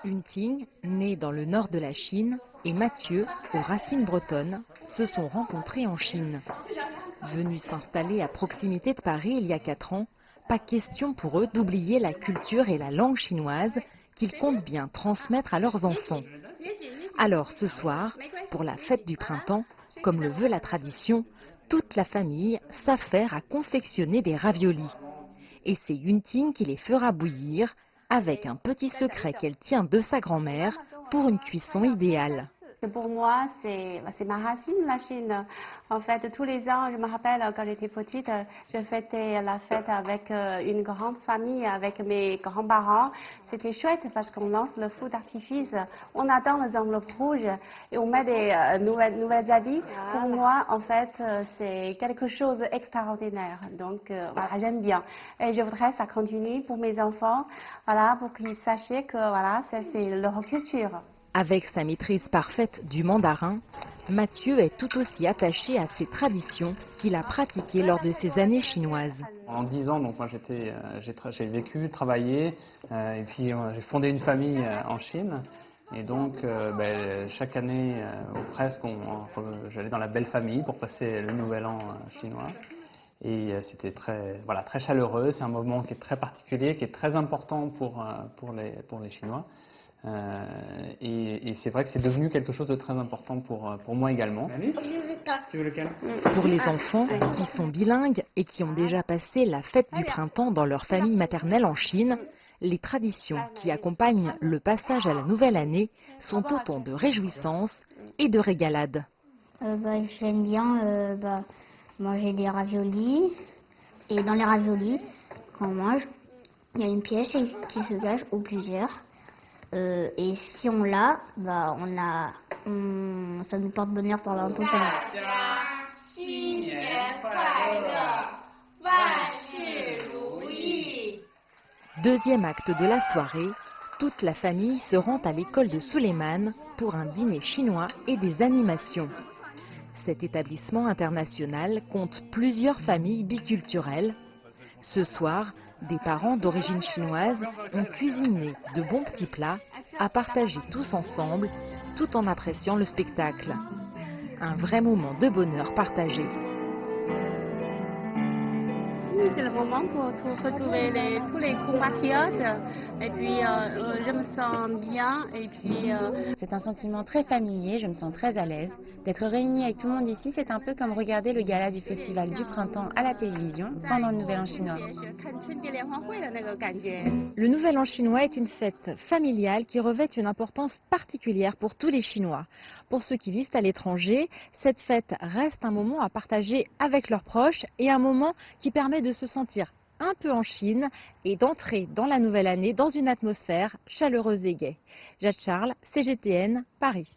Yunting, né dans le nord de la Chine, et Mathieu, aux racines bretonnes, se sont rencontrés en Chine. Venus s'installer à proximité de Paris il y a 4 ans, pas question pour eux d'oublier la culture et la langue chinoise qu'ils comptent bien transmettre à leurs enfants. Alors ce soir, pour la fête du printemps, comme le veut la tradition, toute la famille s'affaire à confectionner des raviolis. Et c'est Yunting qui les fera bouillir, avec un petit secret qu'elle tient de sa grand-mère pour une cuisson idéale. Pour moi, c'est ma racine, la Chine. En fait, tous les ans, je me rappelle quand j'étais petite, je fêtais la fête avec une grande famille, avec mes grands-parents. C'était chouette parce qu'on lance le feu d'artifice, on attend les enveloppes rouges et on met des nouvelles habits. Pour moi, en fait, c'est quelque chose d'extraordinaire. Donc, voilà, j'aime bien. Et je voudrais que ça continue pour mes enfants, voilà, pour qu'ils sachent que voilà, c'est leur culture. Avec sa maîtrise parfaite du mandarin, Mathieu est tout aussi attaché à ses traditions qu'il a pratiquées lors de ses années chinoises. En 10 ans, donc moi j'ai vécu, travaillé, et puis j'ai fondé une famille en Chine. Et donc chaque année, ou presque, j'allais dans la belle famille pour passer le nouvel an chinois. Et c'était très chaleureux. C'est un moment qui est très particulier, qui est très important pour les Chinois. Et c'est vrai que c'est devenu quelque chose de très important pour moi également. Tu veux lequel ? Pour les enfants qui sont bilingues et qui ont déjà passé la fête du printemps dans leur famille maternelle en Chine, les traditions qui accompagnent le passage à la nouvelle année sont autant de réjouissances et de régalades. J'aime bien manger des raviolis. Et dans les raviolis, quand on mange, il y a une pièce qui se cache, ou plusieurs. Et si on l'a, ça nous porte bonheur pendant toute l'année. Deuxième acte de la soirée, toute la famille se rend à l'école de Suleiman pour un dîner chinois et des animations. Cet établissement international compte plusieurs familles biculturelles. Ce soir, des parents d'origine chinoise ont cuisiné de bons petits plats à partager tous ensemble, tout en appréciant le spectacle. Un vrai moment de bonheur partagé. C'est le moment pour retrouver tous les compatriotes et puis je me sens bien et puis c'est un sentiment très familier, je me sens très à l'aise. D'être réunie avec tout le monde ici, c'est un peu comme regarder le gala du festival du printemps à la télévision pendant le Nouvel An chinois. Le Nouvel An chinois est une fête familiale qui revêt une importance particulière pour tous les Chinois. Pour ceux qui vivent à l'étranger, cette fête reste un moment à partager avec leurs proches et un moment qui permet de se sentir un peu en Chine et d'entrer dans la nouvelle année dans une atmosphère chaleureuse et gaie. Jade Charles, CGTN, Paris.